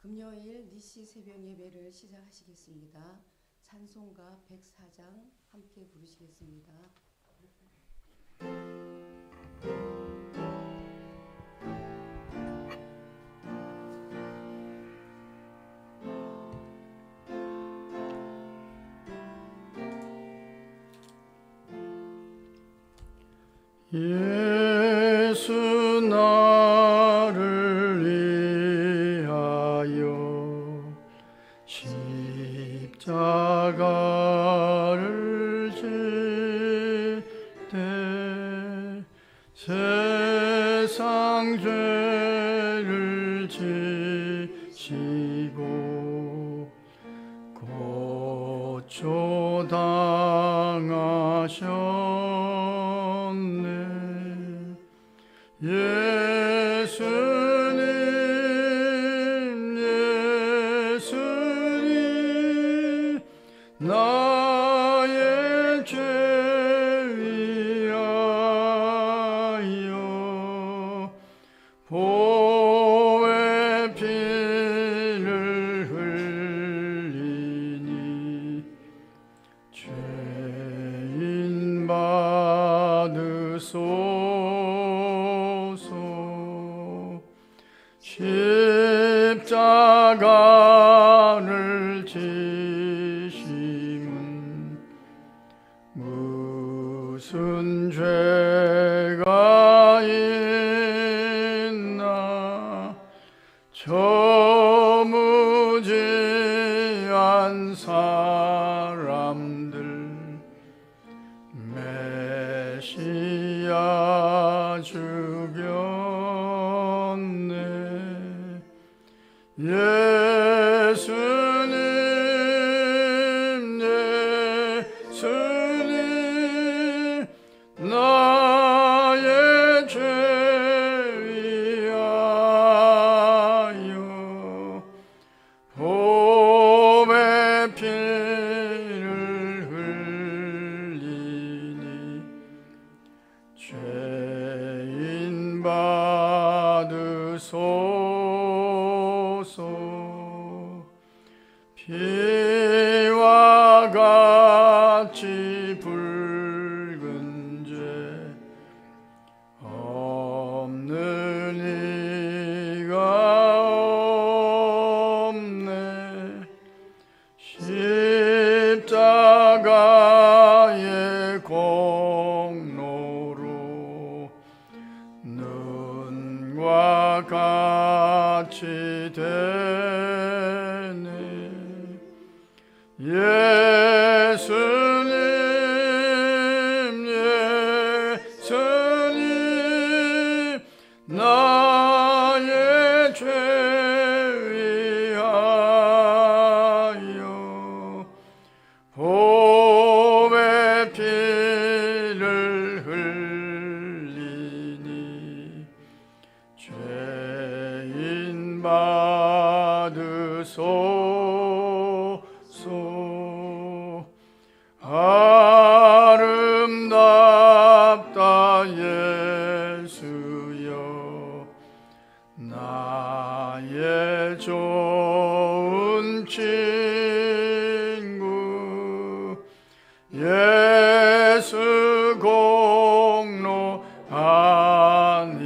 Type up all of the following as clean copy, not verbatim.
금요일 니시 새벽 예배를 시작하시겠습니다. 찬송가 104장 함께 부르시겠습니다. 예수 나를 위하여 십자가를 지되 세상 죄를 지시고 고초당하셨네. 예수님, 예수님, 나의 죄 위하여 보혈의 피를 흘리니 죄인 받으소서. 십자가를 지심은 무슨 죄가 있나. 저 무지한 사람들 메시아 죽였네. 예수님, 예수님, 나의 죄 위하여 보혈의 피를 흘리니 죄인 받으소서. 피와 같이 붉은 죄 없는 이가 없네. 십자가의 공로로 눈과 같이 되네. 예수님, 예수님, 나의 죄 위하여 보혈의 피를 흘리니 죄인 받으소서. 아름답다 예수여, 나의 좋은 친구. 예수 공로 아니면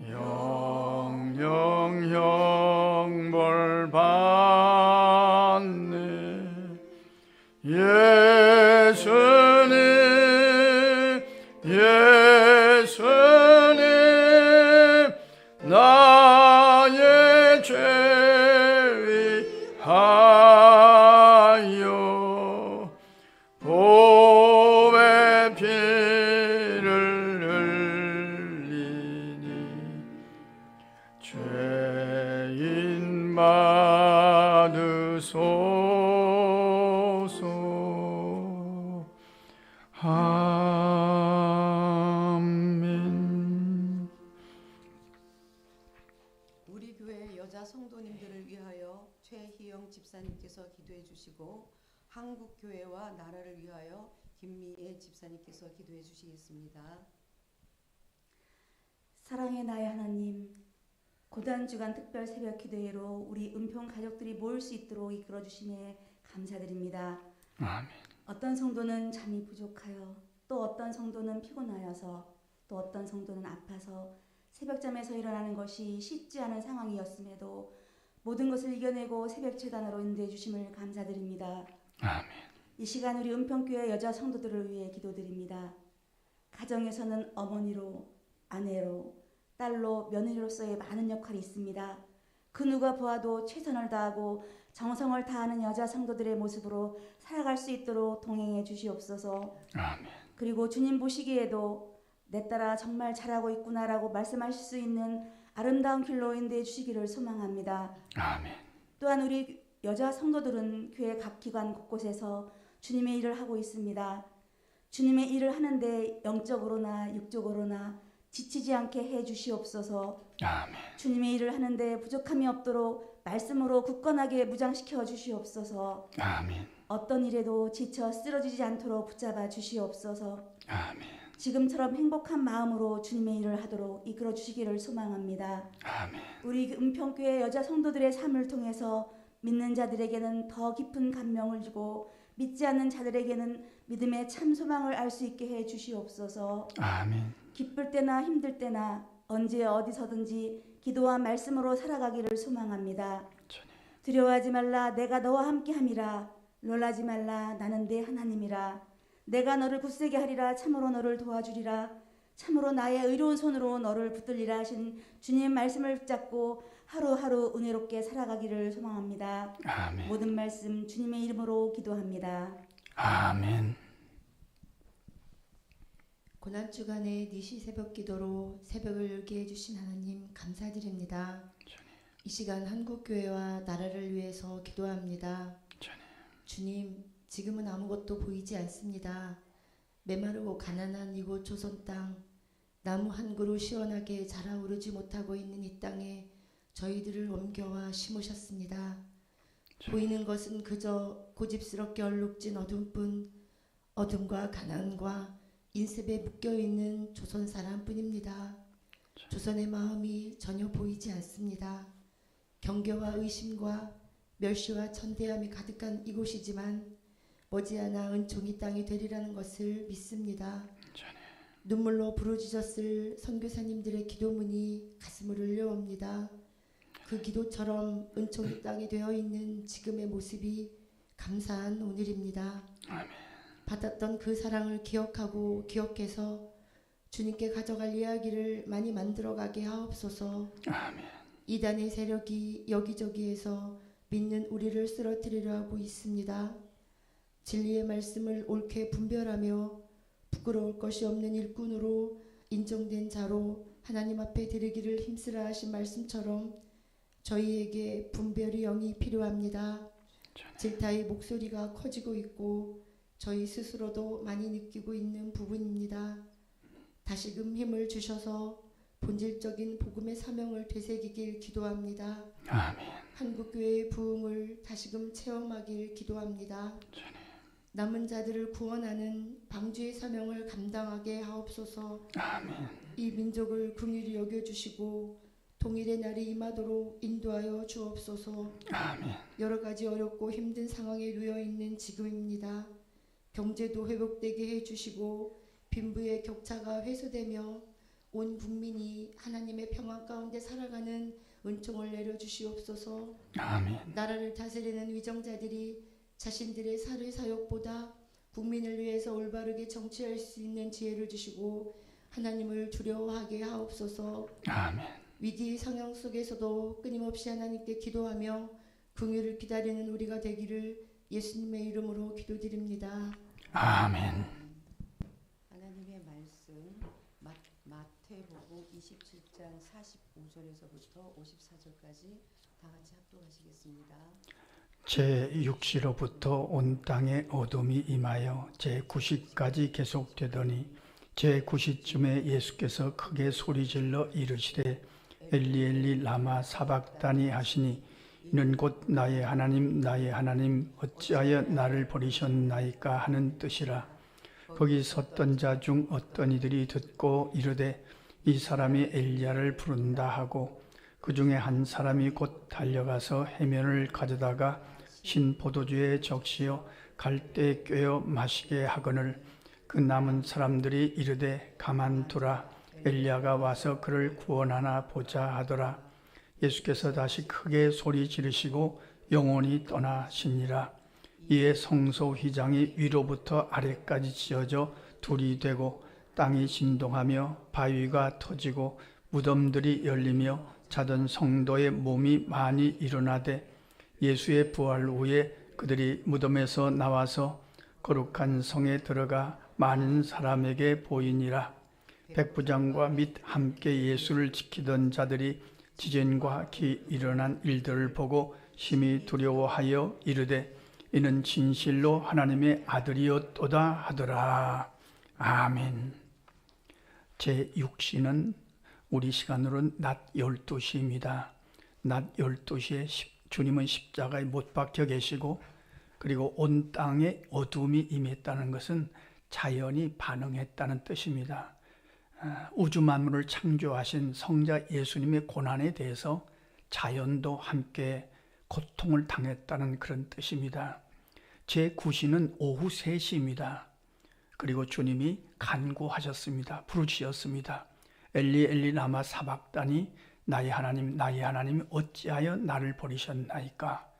영영 형벌 받네. 예수님, 예수님, 나의 죄 위하여 보혈의 피를 흘리니 죄인 받으소서. 아멘. 우리 교회 여자 성도님들을 위하여 최희영 집사님께서 기도해 주시고 한국 교회와 나라를 위하여 김미애 집사님께서 기도해 주시겠습니다. 사랑의 나의 하나님, 고단주간 특별 새벽 기도회로 우리 은평 가족들이 모일 수 있도록 이끌어 주심에 감사드립니다. 아멘. 어떤 성도는 잠이 부족하여, 또 어떤 성도는 피곤하여서, 또 어떤 성도는 아파서 새벽잠에서 일어나는 것이 쉽지 않은 상황이었음에도 모든 것을 이겨내고 새벽 재단으로 인도해 주심을 감사드립니다. 아멘. 이 시간 우리 은평교회 여자 성도들을 위해 기도드립니다. 가정에서는 어머니로, 아내로, 딸로, 며느리로서의 많은 역할이 있습니다. 그 누가 보아도 최선을 다하고 정성을 다하는 여자 성도들의 모습으로 살아갈 수 있도록 동행해 주시옵소서. 아멘. 그리고 주님 보시기에도 내 딸아 정말 잘하고 있구나라고 말씀하실 수 있는 아름다운 길로 인도해 주시기를 소망합니다. 아멘. 또한 우리 여자 성도들은 교회 각 기관 곳곳에서 주님의 일을 하고 있습니다. 주님의 일을 하는데 영적으로나 육적으로나 지치지 않게 해 주시옵소서. 아멘. 주님의 일을 하는데 부족함이 없도록 말씀으로 굳건하게 무장시켜 주시옵소서. 아멘. 어떤 일에도 지쳐 쓰러지지 않도록 붙잡아 주시옵소서. 아멘. 지금처럼 행복한 마음으로 주님의 일을 하도록 이끌어 주시기를 소망합니다. 아멘. 우리 은평교회 여자 성도들의 삶을 통해서 믿는 자들에게는 더 깊은 감명을 주고 믿지 않는 자들에게는 믿음의 참 소망을 알 수 있게 해 주시옵소서. 아멘. 기쁠 때나 힘들 때나 언제 어디서든지 기도와 말씀으로 살아가기를 소망합니다. 두려워하지 말라, 내가 너와 함께함이라. 놀라지 말라, 나는 네 하나님이라. 내가 너를 굳세게 하리라. 참으로 너를 도와주리라. 참으로 나의 의로운 손으로 너를 붙들리라 하신 주님의 말씀을 붙잡고 하루하루 은혜롭게 살아가기를 소망합니다. 아멘. 모든 말씀 주님의 이름으로 기도합니다. 아멘. 고난주간의 니시 새벽 기도로 새벽을 열게 해주신 하나님 감사드립니다. 이 시간 한국교회와 나라를 위해서 기도합니다. 주님, 지금은 아무것도 보이지 않습니다. 메마르고 가난한 이곳 조선 땅, 나무 한 그루 시원하게 자라오르지 못하고 있는 이 땅에 저희들을 옮겨와 심으셨습니다. 보이는 것은 그저 고집스럽게 얼룩진 어둠뿐, 어둠과 가난과 인습에 묶여있는 조선 사람뿐입니다. 조선의 마음이 전혀 보이지 않습니다. 경계와 의심과 멸시와 천대함이 가득한 이곳이지만 머지않아 은총이 땅이 되리라는 것을 믿습니다. 눈물로 부르짖었을 선교사님들의 기도문이 가슴을 울려옵니다. 그 기도처럼 은총이 땅이 되어 있는 지금의 모습이 감사한 오늘입니다. 아멘. 받았던 그 사랑을 기억하고 기억해서 주님께 가져갈 이야기를 많이 만들어가게 하옵소서. 아멘. 이단의 세력이 여기저기에서 믿는 우리를 쓰러뜨리려 하고 있습니다. 진리의 말씀을 옳게 분별하며 부끄러울 것이 없는 일꾼으로 인정된 자로 하나님 앞에 드리기를 힘쓰라 하신 말씀처럼 저희에게 분별의 영이 필요합니다. 질타의 목소리가 커지고 있고 저희 스스로도 많이 느끼고 있는 부분입니다. 다시금 힘을 주셔서 본질적인 복음의 사명을 되새기길 기도합니다. 아멘. 한국교회의 부흥을 다시금 체험하길 기도합니다. 남은 자들을 구원하는 방주의 사명을 감당하게 하옵소서. 아멘. 이 민족을 긍휼히 여겨주시고 통일의 날이 임하도록 인도하여 주옵소서. 아멘. 여러 가지 어렵고 힘든 상황에 놓여 있는 지금입니다. 경제도 회복되게 해주시고 빈부의 격차가 해소되며 온 국민이 하나님의 평안 가운데 살아가는 은총을 내려주시옵소서. 아멘. 나라를 다스리는 위정자들이 자신들의 사회 사역보다 국민을 위해서 올바르게 정치할 수 있는 지혜를 주시고 하나님을 두려워하게 하옵소서. 아멘. 위기의 상황 속에서도 끊임없이 하나님께 기도하며 긍휼을 기다리는 우리가 되기를 예수님의 이름으로 기도드립니다. 아멘. 하나님의 말씀 마태복음 27장 45절에서부터 54절까지 다 같이 합독하시겠습니다. 제6시로부터 온 땅에 어둠이 임하여 제9시까지 계속되더니 제9시쯤에 예수께서 크게 소리질러 이르시되 엘리 엘리 라마 사박다니 하시니 이는 곧 나의 하나님 나의 하나님 어찌하여 나를 버리셨나이까 하는 뜻이라. 거기 섰던 자 중 어떤 이들이 듣고 이르되 이 사람이 엘리야를 부른다 하고 그 중에 한 사람이 곧 달려가서 해면을 가져다가 신 포도주에 적시어 갈대에 꿰어 마시게 하거늘 그 남은 사람들이 이르되 가만두라 엘리야가 와서 그를 구원하나 보자 하더라. 예수께서 다시 크게 소리 지르시고 영원히 떠나시니라. 이에 성소 휘장이 위로부터 아래까지 지어져 둘이 되고 땅이 진동하며 바위가 터지고 무덤들이 열리며 자던 성도의 몸이 많이 일어나되 예수의 부활 후에 그들이 무덤에서 나와서 거룩한 성에 들어가 많은 사람에게 보이니라. 백부장과 및 함께 예수를 지키던 자들이 지진과 기 일어난 일들을 보고 심히 두려워하여 이르되 이는 진실로 하나님의 아들이었도다 하더라. 아멘. 제6시는 우리 시간으로는 낮 12시입니다. 낮 12시에 주님은 십자가에 못 박혀 계시고 그리고 온 땅에 어둠이 임했다는 것은 자연이 반응했다는 뜻입니다. 우주 만물을 창조하신 성자 예수님의 고난에 대해서 자연도 함께 고통을 당했다는 그런 뜻입니다. 제9시는 오후 3시입니다. 그리고 주님이 간구하셨습니다. 부르짖었습니다. 엘리 엘리 라마 사박다니 나의 하나님 어찌하여 나를 버리셨나이까.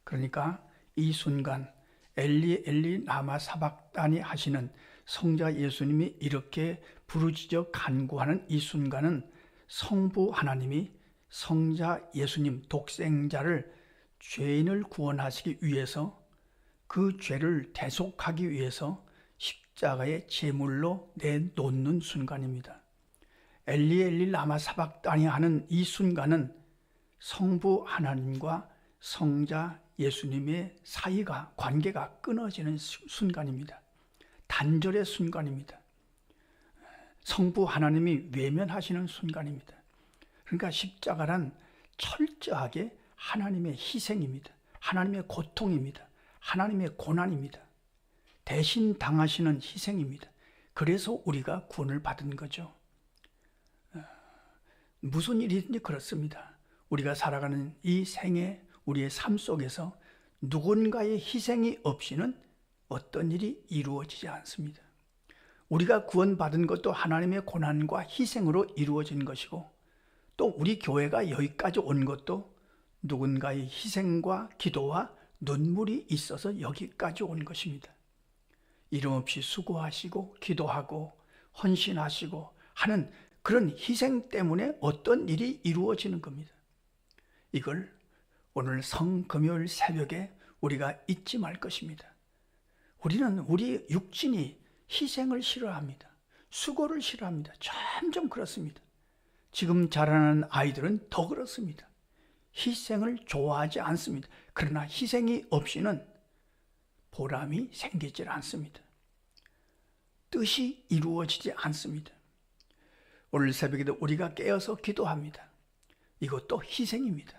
그러니까 이 순간 엘리 엘리 라마 사박다니 하시는 성자 예수님이 이렇게 부르짖어 간구하는 이 순간은 성부 하나님이 성자 예수님 독생자를 죄인을 구원하시기 위해서 그 죄를 대속하기 위해서 십자가의 제물로 내놓는 순간입니다. 엘리 엘리 라마 사박다니 하는 이 순간은 성부 하나님과 성자 예수님의 사이가 관계가 끊어지는 순간입니다. 단절의 순간입니다. 성부 하나님이 외면하시는 순간입니다. 그러니까 십자가란 철저하게 하나님의 희생입니다. 하나님의 고통입니다. 하나님의 고난입니다. 대신 당하시는 희생입니다. 그래서 우리가 구원을 받은 거죠. 무슨 일이든지 그렇습니다. 우리가 살아가는 이 생애, 우리의 삶 속에서 누군가의 희생이 없이는 어떤 일이 이루어지지 않습니다. 우리가 구원받은 것도 하나님의 고난과 희생으로 이루어진 것이고 또 우리 교회가 여기까지 온 것도 누군가의 희생과 기도와 눈물이 있어서 여기까지 온 것입니다. 이름 없이 수고하시고 기도하고 헌신하시고 하는 그런 희생 때문에 어떤 일이 이루어지는 겁니다. 이걸 오늘 성금요일 새벽에 우리가 잊지 말 것입니다. 우리는 우리 육신이 희생을 싫어합니다. 수고를 싫어합니다. 점점 그렇습니다. 지금 자라나는 아이들은 더 그렇습니다. 희생을 좋아하지 않습니다. 그러나 희생이 없이는 보람이 생기질 않습니다. 뜻이 이루어지지 않습니다. 오늘 새벽에도 우리가 깨어서 기도합니다. 이것도 희생입니다.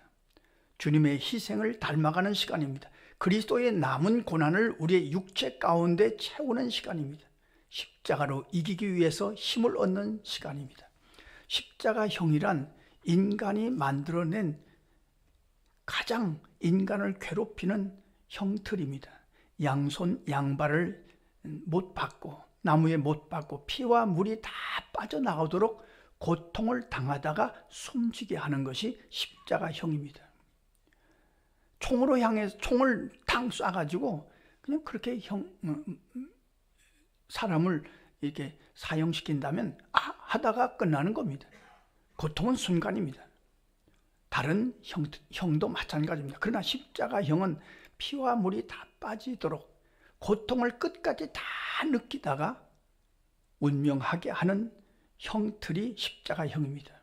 주님의 희생을 닮아가는 시간입니다. 그리스도의 남은 고난을 우리의 육체 가운데 채우는 시간입니다. 십자가로 이기기 위해서 힘을 얻는 시간입니다. 십자가형이란 인간이 만들어낸 가장 인간을 괴롭히는 형틀입니다. 양손 양발을 못 받고 나무에 못 박고 피와 물이 다 빠져나오도록 고통을 당하다가 숨지게 하는 것이 십자가형입니다. 총을 탕 쏴가지고 그냥 그렇게 사람을 이렇게 사형시킨다면 하다가 끝나는 겁니다. 고통은 순간입니다. 다른 형도 마찬가지입니다. 그러나 십자가형은 피와 물이 다 빠지도록 고통을 끝까지 다 느끼다가 운명하게 하는 형틀이 십자가형입니다.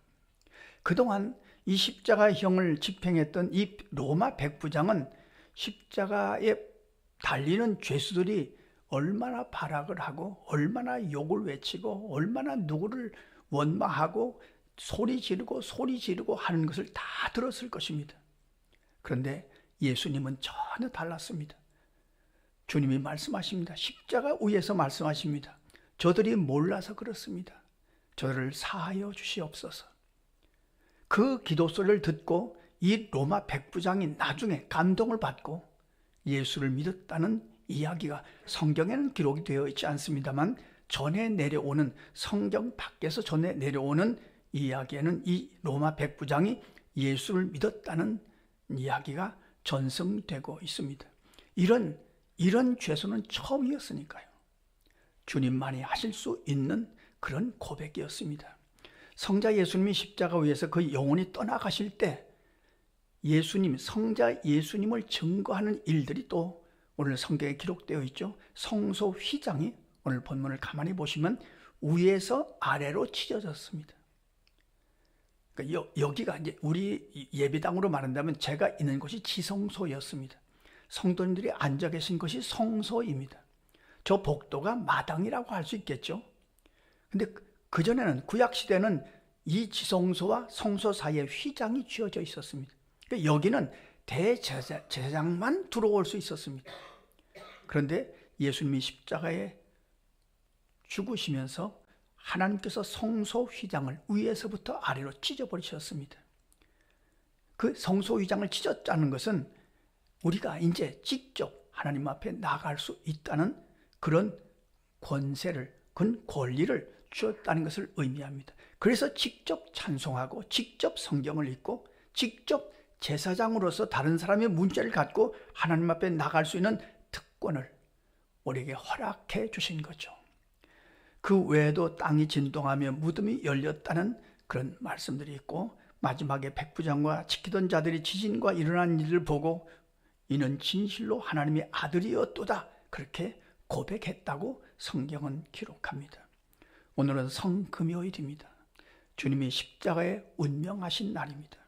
그동안 이 십자가형을 집행했던 이 로마 백부장은 십자가에 달리는 죄수들이 얼마나 발악을 하고 얼마나 욕을 외치고 얼마나 누구를 원망하고 소리 지르고 하는 것을 다 들었을 것입니다. 그런데 예수님은 전혀 달랐습니다. 주님이 말씀하십니다. 십자가 위에서 말씀하십니다. 저들이 몰라서 그렇습니다. 저를 사하여 주시옵소서. 그 기도 소리를 듣고 이 로마 백부장이 나중에 감동을 받고 예수를 믿었다는 이야기가 성경에는 기록이 되어 있지 않습니다만 전해 내려오는, 성경 밖에서 전해 내려오는 이야기에는 이 로마 백부장이 예수를 믿었다는 이야기가 전승되고 있습니다. 이런 죄수는 처음이었으니까요. 주님만이 하실 수 있는 그런 고백이었습니다. 성자 예수님이 십자가 위에서 그 영혼이 떠나가실 때 예수님, 성자 예수님을 증거하는 일들이 또 오늘 성경에 기록되어 있죠. 성소 휘장이 오늘 본문을 가만히 보시면 위에서 아래로 찢어졌습니다. 그러니까 여기가 이제 우리 예배당으로 말한다면 제가 있는 곳이 지성소였습니다. 성도님들이 앉아 계신 것이 성소입니다. 저 복도가 마당이라고 할 수 있겠죠. 근데 그전에는 구약시대는 이 지성소와 성소 사이에 휘장이 쥐어져 있었습니다. 그러니까 여기는 대제사장만 들어올 수 있었습니다. 그런데 예수님이 십자가에 죽으시면서 하나님께서 성소 휘장을 위에서부터 아래로 찢어버리셨습니다. 그 성소 휘장을 찢었다는 것은 우리가 이제 직접 하나님 앞에 나갈 수 있다는 그런 권세를, 그런 권리를 주었다는 것을 의미합니다. 그래서 직접 찬송하고 직접 성경을 읽고 직접 제사장으로서 다른 사람의 문제를 갖고 하나님 앞에 나갈 수 있는 특권을 우리에게 허락해 주신 거죠. 그 외에도 땅이 진동하며 무덤이 열렸다는 그런 말씀들이 있고 마지막에 백부장과 지키던 자들이 지진과 일어난 일을 보고 이는 진실로 하나님의 아들이었도다 그렇게 고백했다고 성경은 기록합니다. 오늘은 성금요일입니다. 주님이 십자가에 운명하신 날입니다.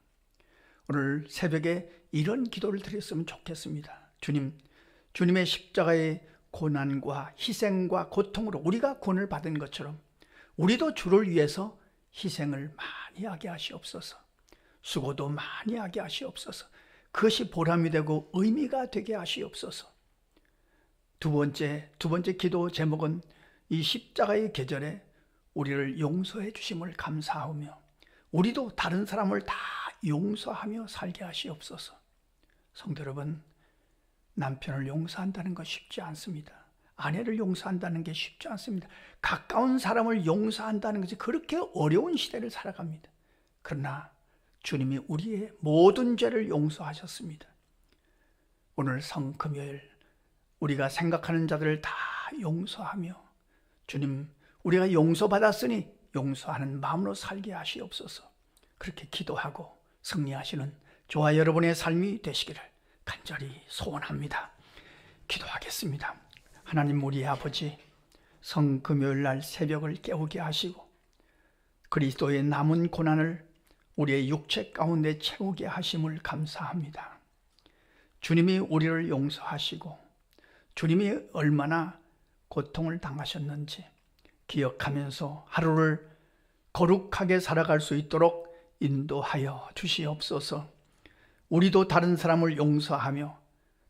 오늘 새벽에 이런 기도를 드렸으면 좋겠습니다. 주님의 십자가의 고난과 희생과 고통으로 우리가 구원을 받은 것처럼 우리도 주를 위해서 희생을 많이 하게 하시옵소서. 수고도 많이 하게 하시옵소서. 그것이 보람이 되고 의미가 되게 하시옵소서. 두 번째 기도 제목은 이 십자가의 계절에 우리를 용서해 주심을 감사하며 우리도 다른 사람을 다 용서하며 살게 하시옵소서. 성도 여러분, 남편을 용서한다는 건 쉽지 않습니다. 아내를 용서한다는 게 쉽지 않습니다. 가까운 사람을 용서한다는 것이 그렇게 어려운 시대를 살아갑니다. 그러나 주님이 우리의 모든 죄를 용서하셨습니다. 오늘 성금요일 우리가 생각하는 자들을 다 용서하며 주님, 우리가 용서받았으니 용서하는 마음으로 살게 하시옵소서. 그렇게 기도하고 승리하시는 저와 여러분의 삶이 되시기를 간절히 소원합니다. 기도하겠습니다. 하나님 우리 아버지, 성금요일 날 새벽을 깨우게 하시고 그리스도의 남은 고난을 우리의 육체 가운데 채우게 하심을 감사합니다. 주님이 우리를 용서하시고 주님이 얼마나 고통을 당하셨는지 기억하면서 하루를 거룩하게 살아갈 수 있도록 인도하여 주시옵소서. 우리도 다른 사람을 용서하며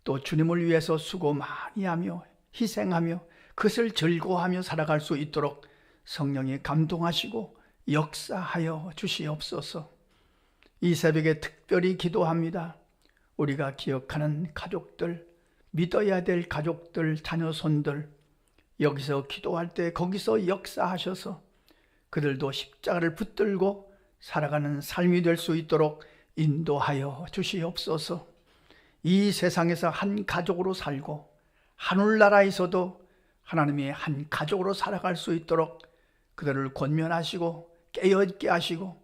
또 주님을 위해서 수고 많이 하며 희생하며 그것을 즐거워하며 살아갈 수 있도록 성령이 감동하시고 역사하여 주시옵소서. 이 새벽에 특별히 기도합니다. 우리가 기억하는 가족들, 믿어야 될 가족들, 자녀손들, 여기서 기도할 때 거기서 역사하셔서 그들도 십자가를 붙들고 살아가는 삶이 될 수 있도록 인도하여 주시옵소서. 이 세상에서 한 가족으로 살고 하늘나라에서도 하나님의 한 가족으로 살아갈 수 있도록 그들을 권면하시고 깨어있게 하시고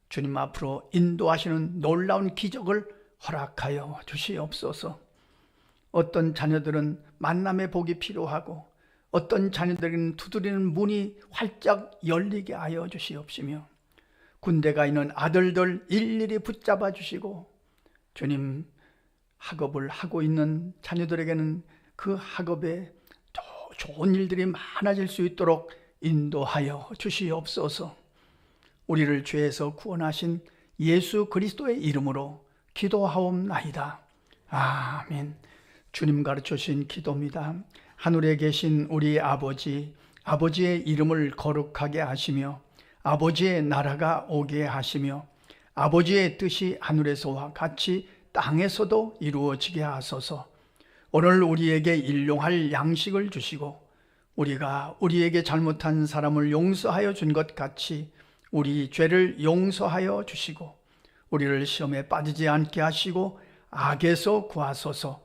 주님 앞으로 인도하시는 놀라운 기적을 허락하여 주시옵소서. 어떤 자녀들은 만남의 복이 필요하고 어떤 자녀들은 두드리는 문이 활짝 열리게 하여 주시옵시며 군대가 있는 아들들 일일이 붙잡아 주시고 주님, 학업을 하고 있는 자녀들에게는 그 학업에 좋은 일들이 많아질 수 있도록 인도하여 주시옵소서. 우리를 죄에서 구원하신 예수 그리스도의 이름으로 기도하옵나이다. 아멘. 주님 가르쳐 주신 기도입니다. 하늘에 계신 우리 아버지, 아버지의 이름을 거룩하게 하시며 아버지의 나라가 오게 하시며 아버지의 뜻이 하늘에서와 같이 땅에서도 이루어지게 하소서. 오늘 우리에게 일용할 양식을 주시고 우리가 우리에게 잘못한 사람을 용서하여 준 것 같이 우리 죄를 용서하여 주시고 우리를 시험에 빠지지 않게 하시고 악에서 구하소서.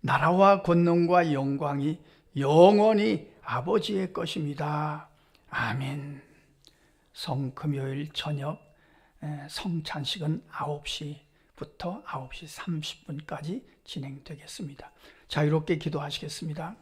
나라와 권능과 영광이 영원히 아버지의 것입니다. 아멘. 성금요일 저녁 성찬식은 9시부터 9시 30분까지 진행되겠습니다. 자유롭게 기도하시겠습니다.